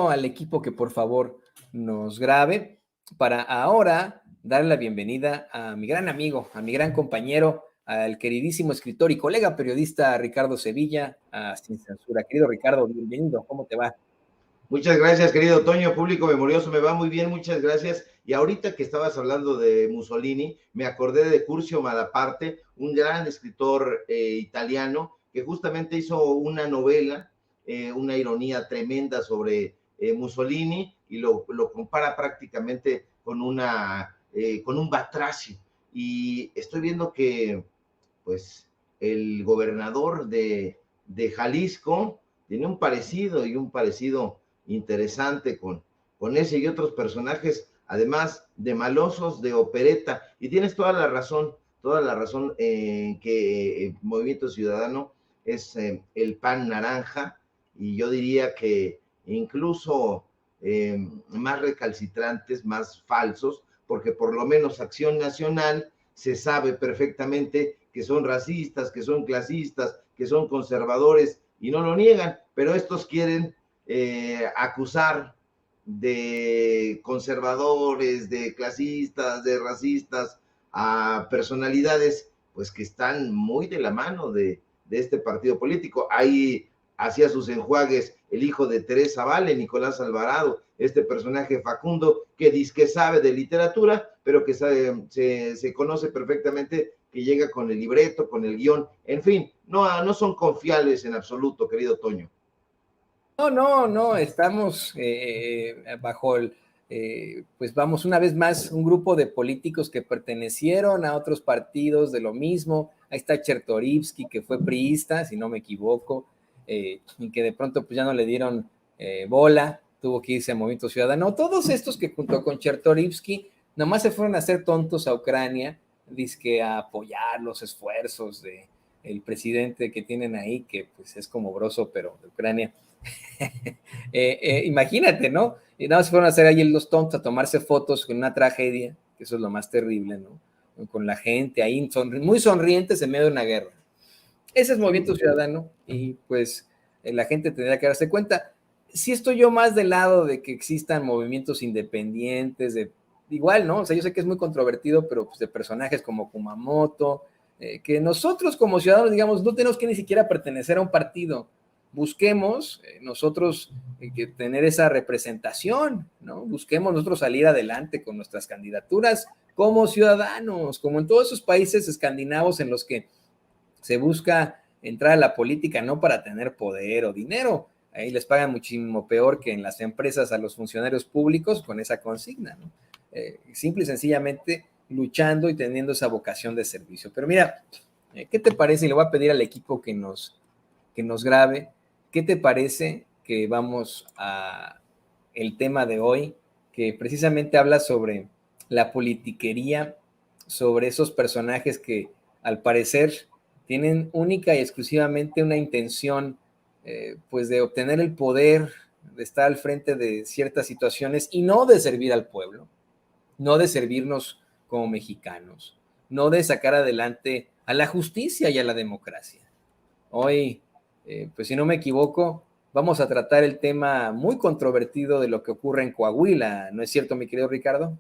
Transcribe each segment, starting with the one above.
al equipo que por favor nos grabe para ahora darle la bienvenida a mi gran amigo, a mi gran compañero, al queridísimo escritor y colega periodista Ricardo Sevilla, a Sin Censura. Querido Ricardo, bienvenido, ¿cómo te va? Muchas gracias, querido Toño, público memorioso, me va muy bien, muchas gracias. Y ahorita que estabas hablando de Mussolini, me acordé de Curzio Malaparte, un gran escritor italiano, que justamente hizo una novela, una ironía tremenda sobre Mussolini, y lo compara prácticamente con con un batracio. Y estoy viendo que, pues, el gobernador de Jalisco tiene un parecido interesante con ese y otros personajes, además de malosos de opereta. Y tienes toda la razón en que el Movimiento Ciudadano es el pan naranja, y yo diría que incluso más recalcitrantes, más falsos, porque por lo menos Acción Nacional se sabe perfectamente que son racistas, que son clasistas, que son conservadores, y no lo niegan, pero estos quieren acusar de conservadores, de clasistas, de racistas, a personalidades pues que están muy de la mano de este partido político. Ahí hacía sus enjuagues el hijo de Teresa Vale, Nicolás Alvarado, este personaje Facundo, que dice que sabe de literatura, pero que se conoce perfectamente, que llega con el libreto, con el guión, en fin, no son confiables en absoluto, querido Toño. No, estamos bajo pues vamos, una vez más, un grupo de políticos que pertenecieron a otros partidos de lo mismo. Ahí está Chertorivsky, que fue priista, si no me equivoco, y que de pronto pues ya no le dieron bola, tuvo que irse a Movimiento Ciudadano. Todos estos que junto con Chertorivsky nomás se fueron a hacer tontos a Ucrania, dizque a apoyar los esfuerzos de el presidente que tienen ahí, que pues es como Broso, pero de Ucrania. Imagínate, ¿no? Y nada más fueron a hacer ahí los tontos, a tomarse fotos con una tragedia, que eso es lo más terrible, ¿no? Con la gente ahí muy sonrientes en medio de una guerra. Ese es Movimiento Ciudadano, y pues la gente tendría que darse cuenta. Sí estoy yo más del lado de que existan movimientos independientes, igual, ¿no? O sea, yo sé que es muy controvertido, pero pues de personajes como Kumamoto, que nosotros como ciudadanos, digamos, no tenemos que ni siquiera pertenecer a un partido. Busquemos nosotros tener esa representación, ¿no? Busquemos nosotros salir adelante con nuestras candidaturas como ciudadanos, como en todos esos países escandinavos en los que se busca entrar a la política no para tener poder o dinero. Ahí les pagan muchísimo peor que en las empresas a los funcionarios públicos con esa consigna, ¿no? Simple y sencillamente luchando y teniendo esa vocación de servicio. Pero mira, ¿qué te parece? Y le voy a pedir al equipo que nos grabe. ¿Qué te parece que vamos a el tema de hoy, que precisamente habla sobre la politiquería, sobre esos personajes que al parecer tienen única y exclusivamente una intención, pues de obtener el poder, de estar al frente de ciertas situaciones y no de servir al pueblo, no de servirnos como mexicanos, no de sacar adelante a la justicia y a la democracia? Hoy, pues si no me equivoco, vamos a tratar el tema muy controvertido de lo que ocurre en Coahuila, ¿no es cierto, mi querido Ricardo?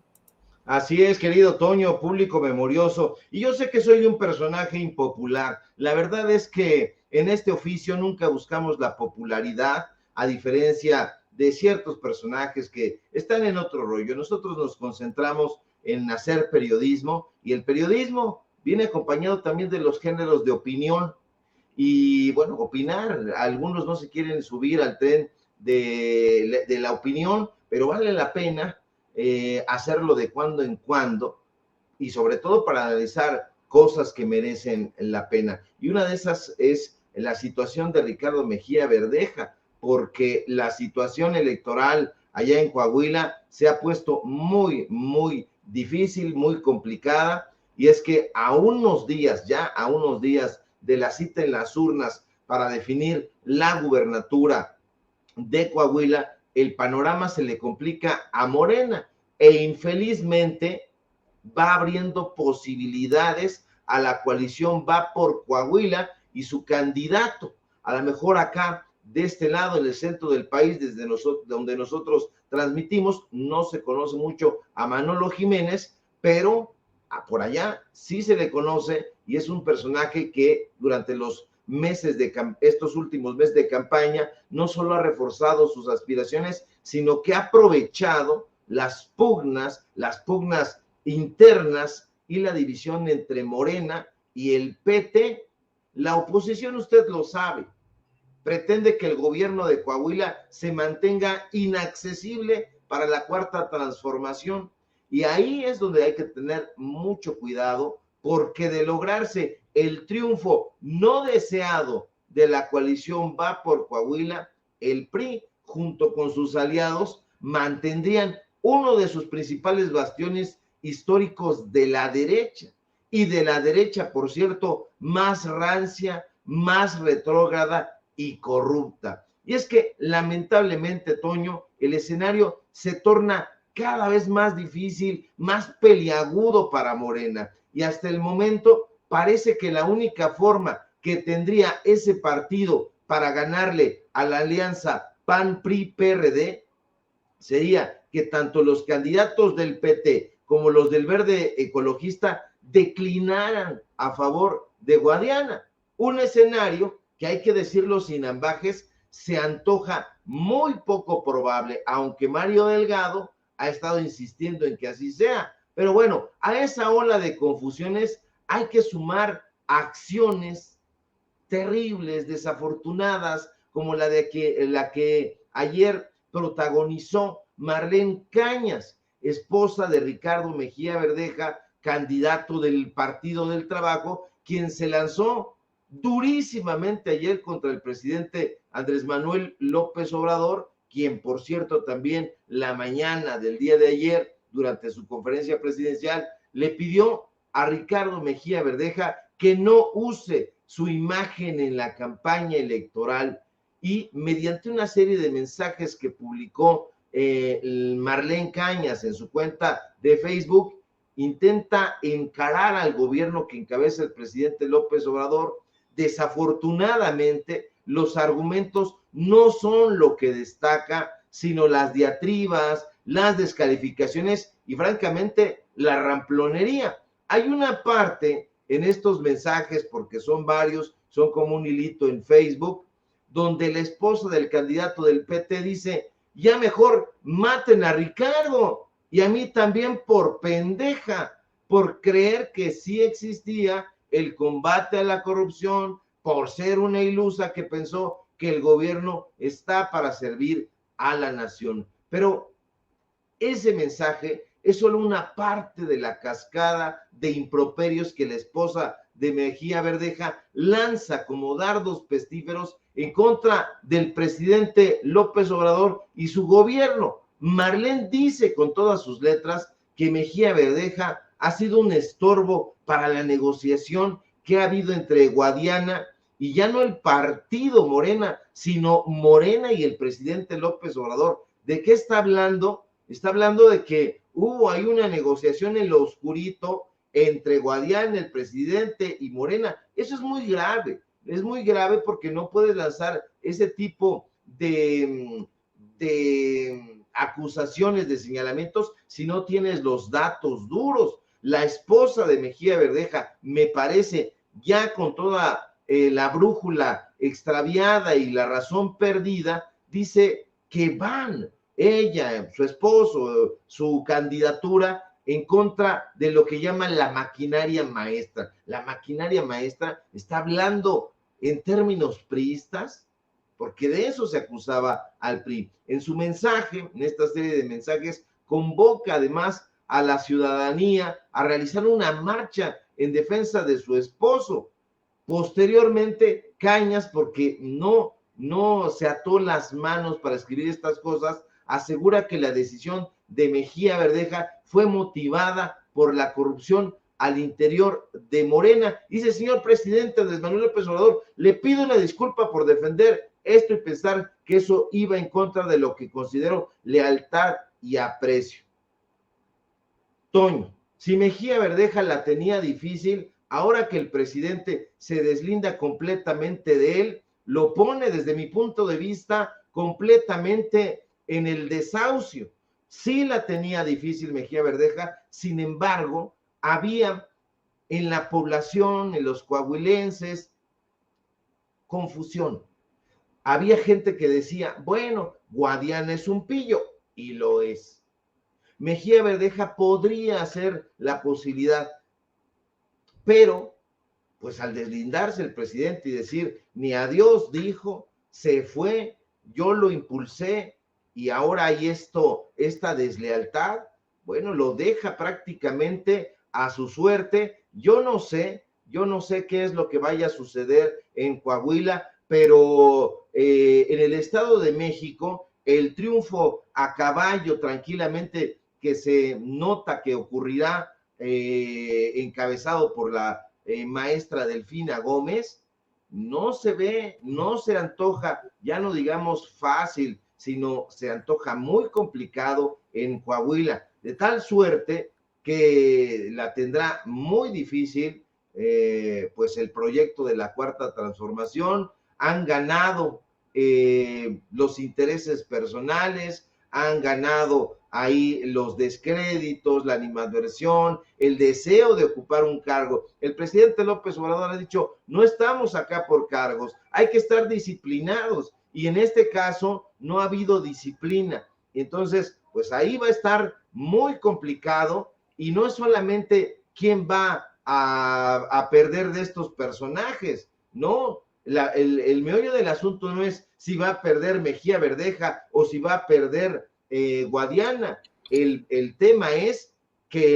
Así es, querido Toño, público memorioso. Y yo sé que soy un personaje impopular. La verdad es que en este oficio nunca buscamos la popularidad, a diferencia de ciertos personajes que están en otro rollo. Nosotros nos concentramos en hacer periodismo, y el periodismo viene acompañado también de los géneros de opinión. Y bueno, opinar, algunos no se quieren subir al tren de la opinión, pero vale la pena hacerlo de cuando en cuando, y sobre todo para analizar cosas que merecen la pena. Y una de esas es la situación de Ricardo Mejía Verdeja, porque la situación electoral allá en Coahuila se ha puesto muy difícil, muy complicada, y es que a unos días de la cita en las urnas para definir la gubernatura de Coahuila, el panorama se le complica a Morena, e infelizmente va abriendo posibilidades a la coalición Va por Coahuila y su candidato. A lo mejor acá de este lado, en el centro del país, desde donde nosotros transmitimos, no se conoce mucho a Manolo Jiménez, pero por allá sí se le conoce y es un personaje que durante estos últimos meses de campaña no solo ha reforzado sus aspiraciones, sino que ha aprovechado las pugnas internas y la división entre Morena y el PT. La oposición, usted lo sabe, pretende que el gobierno de Coahuila se mantenga inaccesible para la cuarta transformación. Y ahí es donde hay que tener mucho cuidado, porque de lograrse el triunfo no deseado de la coalición Va por Coahuila, el PRI, junto con sus aliados, mantendrían uno de sus principales bastiones históricos de la derecha, y de la derecha, por cierto, más rancia, más retrógrada y corrupta. Y es que lamentablemente, Toño, el escenario se torna cada vez más difícil, más peliagudo para Morena. Y hasta el momento parece que la única forma que tendría ese partido para ganarle a la alianza PAN-PRI-PRD sería que tanto los candidatos del PT como los del Verde Ecologista declinaran a favor de Guadiana. Un escenario que, hay que decirlo sin ambajes, se antoja muy poco probable, aunque Mario Delgado ha estado insistiendo en que así sea. Pero bueno, a esa ola de confusiones hay que sumar acciones terribles, desafortunadas, como la que ayer protagonizó Marlene Cañas, esposa de Ricardo Mejía Verdeja, candidato del Partido del Trabajo, quien se lanzó durísimamente ayer contra el presidente Andrés Manuel López Obrador, quien, por cierto, también la mañana del día de ayer, durante su conferencia presidencial, le pidió a Ricardo Mejía Verdeja que no use su imagen en la campaña electoral, y mediante una serie de mensajes que publicó Marlene Cañas en su cuenta de Facebook, intenta encarar al gobierno que encabeza el presidente López Obrador. Desafortunadamente, los argumentos no son lo que destaca, sino las diatribas, las descalificaciones y, francamente, la ramplonería. Hay una parte en estos mensajes, porque son varios, son como un hilito en Facebook, donde la esposa del candidato del PT dice: ya mejor maten a Ricardo y a mí también, por pendeja, por creer que sí existía el combate a la corrupción, por ser una ilusa que pensó que el gobierno está para servir a la nación. Pero ese mensaje es solo una parte de la cascada de improperios que la esposa de Mejía Verdeja lanza como dardos pestíferos en contra del presidente López Obrador y su gobierno. Marlene dice con todas sus letras que Mejía Verdeja ha sido un estorbo para la negociación que ha habido entre Guadiana y ya no el partido Morena, sino Morena y el presidente López Obrador. ¿De qué está hablando? Está hablando de que hubo ahí una negociación en lo oscurito entre Guadiana, el presidente, y Morena. Eso es muy grave porque no puedes lanzar ese tipo de acusaciones, de señalamientos, si no tienes los datos duros. La esposa de Mejía Verdeja, me parece, ya con toda la brújula extraviada y la razón perdida, dice que van ella, su esposo, su candidatura en contra de lo que llaman la maquinaria maestra. La maquinaria maestra está hablando en términos priistas, porque de eso se acusaba al PRI. En su mensaje, en esta serie de mensajes, convoca además a la ciudadanía a realizar una marcha en defensa de su esposo. Posteriormente, Cañas, porque no se ató las manos para escribir estas cosas, asegura que la decisión de Mejía Verdeja fue motivada por la corrupción al interior de Morena. Dice: señor presidente Andrés Manuel López Obrador, le pido una disculpa por defender esto y pensar que eso iba en contra de lo que considero lealtad y aprecio. Toño, si Mejía Verdeja la tenía difícil, ahora que el presidente se deslinda completamente de él, lo pone desde mi punto de vista completamente en el desahucio. Sí la tenía difícil Mejía Verdeja, sin embargo, había en la población, en los coahuilenses, confusión. Había gente que decía, bueno, Guadiana es un pillo, y lo es. Mejía Verdeja podría ser la posibilidad, pero pues al deslindarse el presidente y decir, ni adiós dijo, se fue, yo lo impulsé y ahora hay esta deslealtad, bueno, lo deja prácticamente a su suerte. Yo no sé qué es lo que vaya a suceder en Coahuila, pero en el Estado de México, el triunfo a caballo tranquilamente que se nota que ocurrirá encabezado por la maestra Delfina Gómez, no se ve, no se antoja, ya no digamos fácil, sino se antoja muy complicado en Coahuila, de tal suerte que la tendrá muy difícil, pues el proyecto de la Cuarta Transformación. Han ganado los intereses personales, han ganado ahí los descréditos, la animadversión, el deseo de ocupar un cargo. El presidente López Obrador ha dicho, no estamos acá por cargos, hay que estar disciplinados, y en este caso no ha habido disciplina. Entonces, pues ahí va a estar muy complicado, y no es solamente quién va a perder de estos personajes, no, el meollo del asunto no es si va a perder Mejía Verdeja o si va a perder Guadiana. El tema es que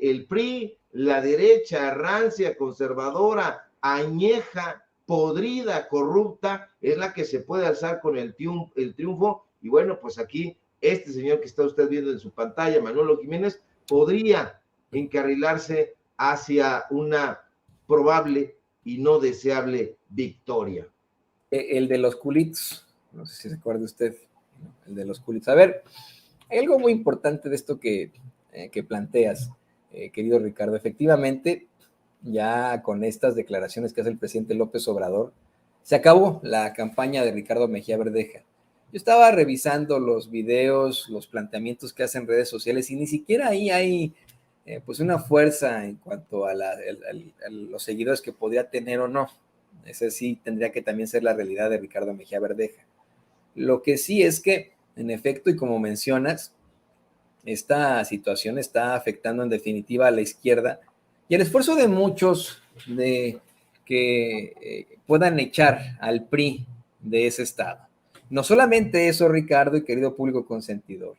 el PRI, la derecha rancia, conservadora, añeja, podrida, corrupta, es la que se puede alzar con el triunfo. Y bueno, pues aquí este señor que está usted viendo en su pantalla, Manolo Jiménez, podría encarrilarse hacia una probable y no deseable victoria. El de los culitos, no sé si se acuerda usted, el de los culitos. A ver, hay algo muy importante de esto que planteas, querido Ricardo. Efectivamente, ya con estas declaraciones que hace el presidente López Obrador, se acabó la campaña de Ricardo Mejía Verdeja. Yo estaba revisando los videos, los planteamientos que hacen redes sociales, y ni siquiera ahí hay pues una fuerza en cuanto a los seguidores que podría tener o no. Ese sí tendría que también ser la realidad de Ricardo Mejía Verdeja. Lo que sí es que, en efecto, y como mencionas, esta situación está afectando en definitiva a la izquierda, y el esfuerzo de muchos de que puedan echar al PRI de ese estado. No solamente eso, Ricardo y querido público consentidor.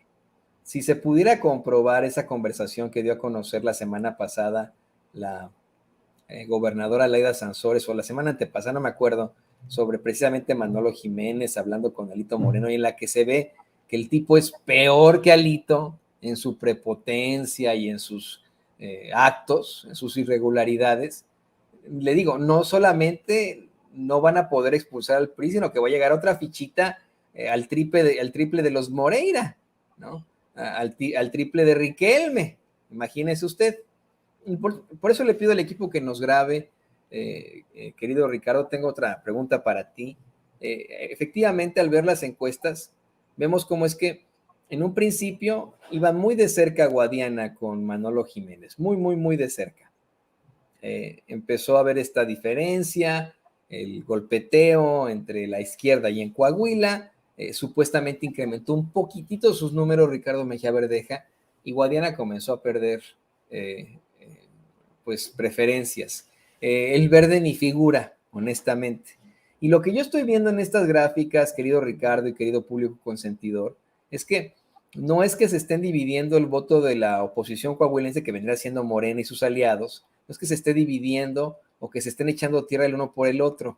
Si se pudiera comprobar esa conversación que dio a conocer la semana pasada la gobernadora Laida Sansores, o la semana antepasada, no me acuerdo, sobre precisamente Manolo Jiménez hablando con Alito Moreno, y en la que se ve que el tipo es peor que Alito en su prepotencia y en sus actos, en sus irregularidades. Le digo, no solamente no van a poder expulsar al PRI, sino que va a llegar otra fichita al triple de los Moreira, ¿no? Al triple de Riquelme, imagínese usted. Por eso le pido al equipo que nos grabe. Querido Ricardo, tengo otra pregunta para ti. Efectivamente, al ver las encuestas, vemos cómo es que en un principio iba muy de cerca Guadiana con Manolo Jiménez, muy, muy, muy de cerca. Empezó a haber esta diferencia, el golpeteo entre la izquierda y en Coahuila, supuestamente incrementó un poquitito sus números Ricardo Mejía Verdeja, y Guadiana comenzó a perder pues preferencias. El verde ni figura, honestamente. Y lo que yo estoy viendo en estas gráficas, querido Ricardo y querido público consentidor, es que no es que se estén dividiendo el voto de la oposición coahuilense, que vendrá siendo Morena y sus aliados, no es que se esté dividiendo o que se estén echando tierra el uno por el otro.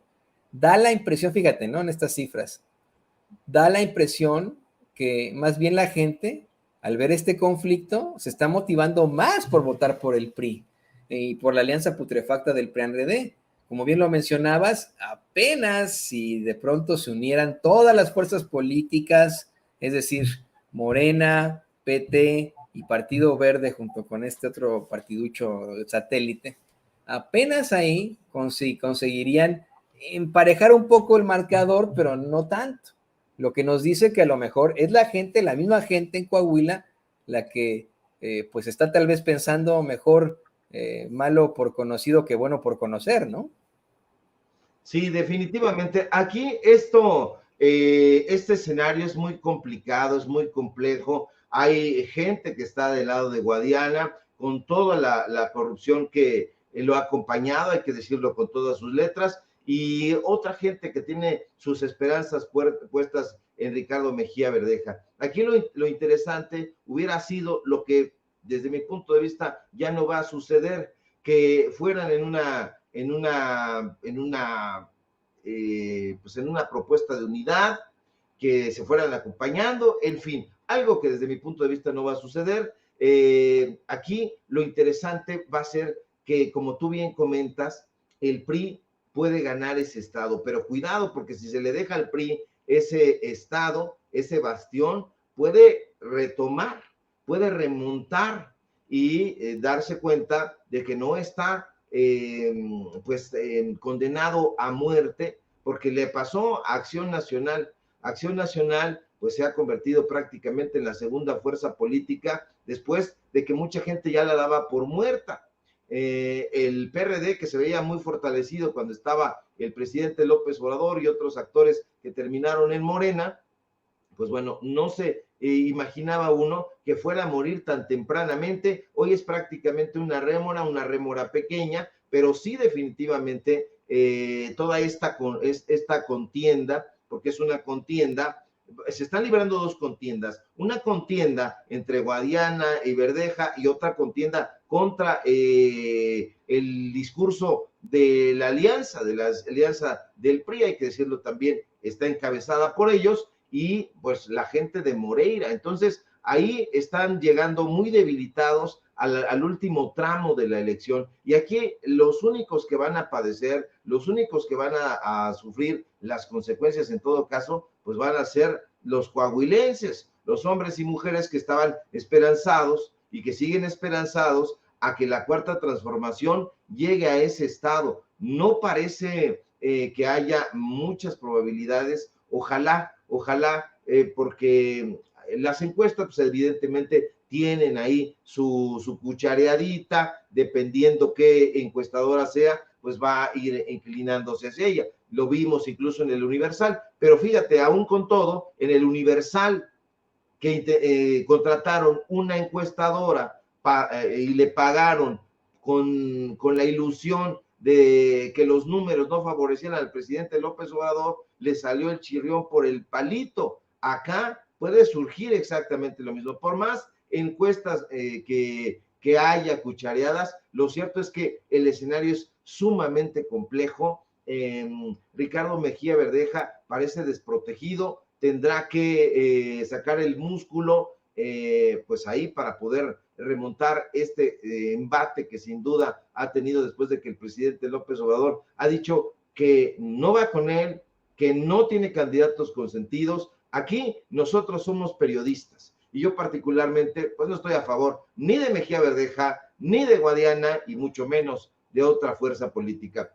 Da la impresión, fíjate, ¿no? En estas cifras, da la impresión que más bien la gente, al ver este conflicto, se está motivando más por votar por el PRI y por la alianza putrefacta del PRI-PAN-RD. Como bien lo mencionabas, apenas si de pronto se unieran todas las fuerzas políticas, es decir, Morena, PT y Partido Verde junto con este otro partiducho satélite, apenas ahí conseguirían emparejar un poco el marcador, pero no tanto. Lo que nos dice que a lo mejor es la gente, la misma gente en Coahuila, la que pues está tal vez pensando mejor malo por conocido que bueno por conocer, ¿no? Sí, definitivamente. Aquí este escenario es muy complicado, es muy complejo. Hay gente que está del lado de Guadiana con toda la corrupción que lo ha acompañado, hay que decirlo con todas sus letras, y otra gente que tiene sus esperanzas puestas en Ricardo Mejía Verdeja. Aquí lo interesante hubiera sido lo que desde mi punto de vista ya no va a suceder, que fueran pues en una propuesta de unidad, que se fueran acompañando, en fin, algo que desde mi punto de vista no va a suceder. Aquí lo interesante va a ser que, como tú bien comentas, el PRI puede ganar ese estado, pero cuidado, porque si se le deja al PRI ese estado, ese bastión, puede retomar, puede remontar y darse cuenta de que no está condenado a muerte, porque le pasó a Acción Nacional. Acción Nacional pues se ha convertido prácticamente en la segunda fuerza política después de que mucha gente ya la daba por muerta. El PRD, que se veía muy fortalecido cuando estaba el presidente López Obrador y otros actores que terminaron en Morena, pues bueno, no se imaginaba uno que fuera a morir tan tempranamente. Hoy es prácticamente una rémora pequeña, pero sí definitivamente toda esta contienda, porque es una contienda, se están librando dos contiendas, una contienda entre Guadiana y Verdeja y otra contienda contra el discurso de la alianza del PRI, hay que decirlo también, está encabezada por ellos, y pues la gente de Moreira. Entonces, ahí están llegando muy debilitados al último tramo de la elección. Y aquí los únicos que van a padecer, los únicos que van a sufrir las consecuencias en todo caso, pues van a ser los coahuilenses, los hombres y mujeres que estaban esperanzados y que siguen esperanzados a que la cuarta transformación llegue a ese estado. No parece que haya muchas probabilidades. Ojalá, porque las encuestas, pues evidentemente tienen ahí su cuchareadita, dependiendo qué encuestadora sea, pues va a ir inclinándose hacia ella. Lo vimos incluso en el Universal, pero fíjate, aún con todo, en el Universal que contrataron una encuestadora y le pagaron con la ilusión de que los números no favorecían al presidente López Obrador, le salió el chirrión por el palito. Acá puede surgir exactamente lo mismo. Por más encuestas que haya cuchareadas, lo cierto es que el escenario es sumamente complejo. Ricardo Mejía Verdeja parece desprotegido, tendrá que sacar el músculo, pues ahí para poder remontar este embate que sin duda ha tenido después de que el presidente López Obrador ha dicho que no va con él, que no tiene candidatos consentidos. Aquí nosotros somos periodistas y yo particularmente pues no estoy a favor ni de Mejía Verdeja, ni de Guadiana y mucho menos de otra fuerza política.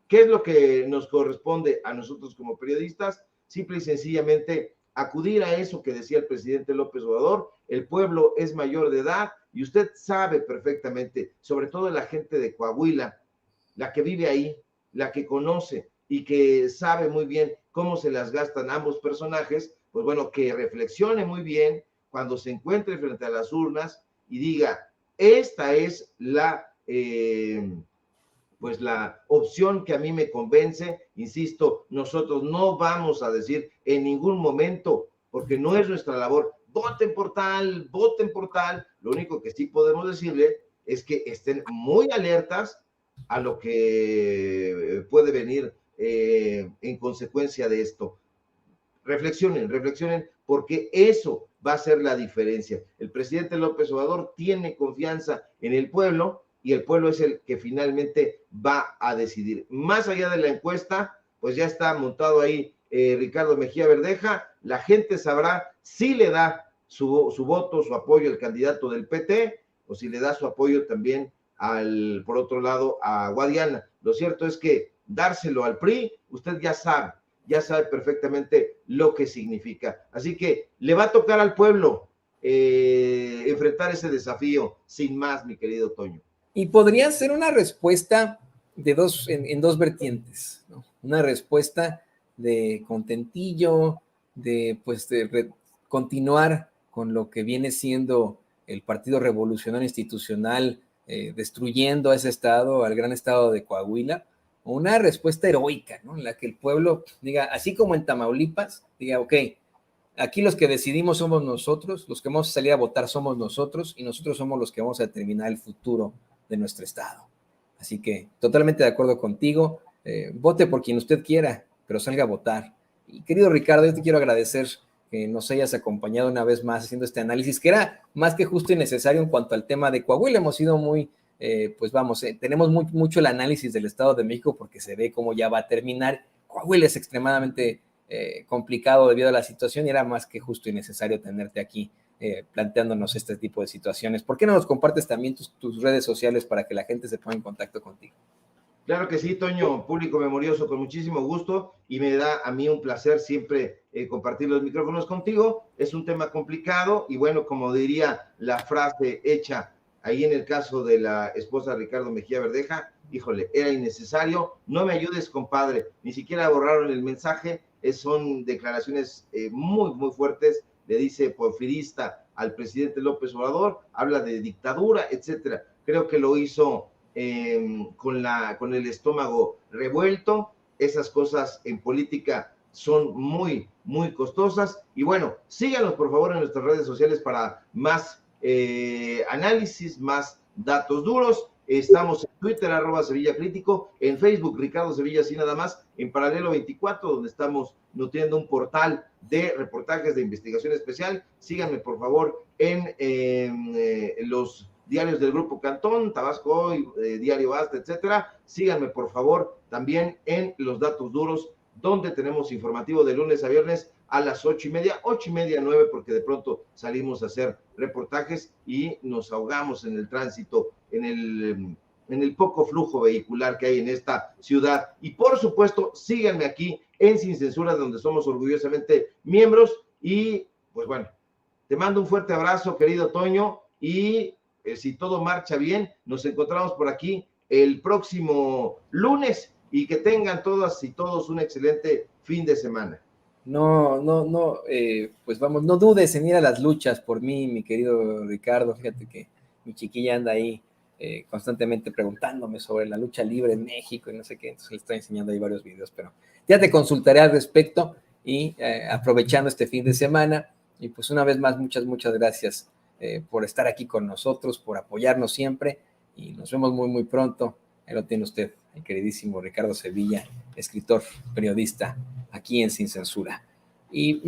¿Qué es lo que nos corresponde a nosotros como periodistas? Simple y sencillamente acudir a eso que decía el presidente López Obrador: el pueblo es mayor de edad y usted sabe perfectamente, sobre todo la gente de Coahuila, la que vive ahí, la que conoce y que sabe muy bien cómo se las gastan ambos personajes, pues bueno, que reflexione muy bien cuando se encuentre frente a las urnas y diga, esta es pues la opción que a mí me convence. Insisto, nosotros no vamos a decir en ningún momento, porque no es nuestra labor, voten por tal, lo único que sí podemos decirle es que estén muy alertas a lo que puede venir en consecuencia de esto. Reflexionen, porque eso va a ser la diferencia. El presidente López Obrador tiene confianza en el pueblo y el pueblo es el que finalmente va a decidir. Más allá de la encuesta, pues ya está montado ahí Ricardo Mejía Verdeja. La gente sabrá si le da su voto, su apoyo al candidato del PT o si le da su apoyo también por otro lado, a Guadiana. Lo cierto es que dárselo al PRI, usted ya sabe perfectamente lo que significa. Así que le va a tocar al pueblo enfrentar ese desafío sin más, mi querido Toño. Y podría ser una respuesta en dos vertientes, ¿no? Una respuesta de contentillo, continuar con lo que viene siendo el Partido Revolucionario Institucional, destruyendo a ese estado, al gran estado de Coahuila, o una respuesta heroica, ¿no? En la que el pueblo diga, así como en Tamaulipas, diga, ok, aquí los que decidimos somos nosotros, los que vamos a salir a votar somos nosotros, y nosotros somos los que vamos a determinar el futuro de nuestro estado. Así que totalmente de acuerdo contigo, vote por quien usted quiera, pero salga a votar. Y querido Ricardo, yo te quiero agradecer que nos hayas acompañado una vez más haciendo este análisis, que era más que justo y necesario en cuanto al tema de Coahuila. Hemos sido muy, tenemos mucho el análisis del Estado de México porque se ve cómo ya va a terminar. Coahuila es extremadamente complicado debido a la situación y era más que justo y necesario tenerte aquí planteándonos este tipo de situaciones. ¿Por qué no nos compartes también tus redes sociales para que la gente se ponga en contacto contigo? Claro que sí, Toño, público memorioso, con muchísimo gusto, y me da a mí un placer siempre compartir los micrófonos contigo. Es un tema complicado y bueno, como diría la frase hecha ahí en el caso de la esposa de Ricardo Mejía Verdeja, híjole, era innecesario. No me ayudes, compadre, ni siquiera borraron el mensaje. Son declaraciones muy, muy fuertes. Le dice porfirista al presidente López Obrador, habla de dictadura, etcétera. Creo que lo hizo con el estómago revuelto. Esas cosas en política son muy, muy costosas. Y bueno, síganos por favor en nuestras redes sociales para más análisis, más datos duros. Estamos en Twitter, @Sevilla Crítico, en Facebook, Ricardo Sevilla, así nada más, en Paralelo 24, donde estamos nutriendo un portal de reportajes de investigación especial. Síganme, por favor, en los diarios del Grupo Cantón, Tabasco Hoy, Diario Basta, etcétera. Síganme, por favor, también en Los Datos Duros, donde tenemos informativo de lunes a viernes a las 8:30, 9, porque de pronto salimos a hacer reportajes y nos ahogamos en el tránsito, en el poco flujo vehicular que hay en esta ciudad. Y por supuesto, síganme aquí en Sin Censura, donde somos orgullosamente miembros. Y pues bueno, te mando un fuerte abrazo, querido Toño, y si todo marcha bien, nos encontramos por aquí el próximo lunes y que tengan todas y todos un excelente fin de semana. No, pues vamos, no dudes en ir a las luchas por mí, mi querido Ricardo. Fíjate que mi chiquilla anda ahí constantemente preguntándome sobre la lucha libre en México y no sé qué, entonces le estoy enseñando ahí varios videos, pero ya te consultaré al respecto y aprovechando este fin de semana. Y pues una vez más, muchas gracias por estar aquí con nosotros, por apoyarnos siempre y nos vemos muy, muy pronto. Ahí lo tiene usted, el queridísimo Ricardo Sevilla, escritor, periodista, aquí en Sin Censura. Y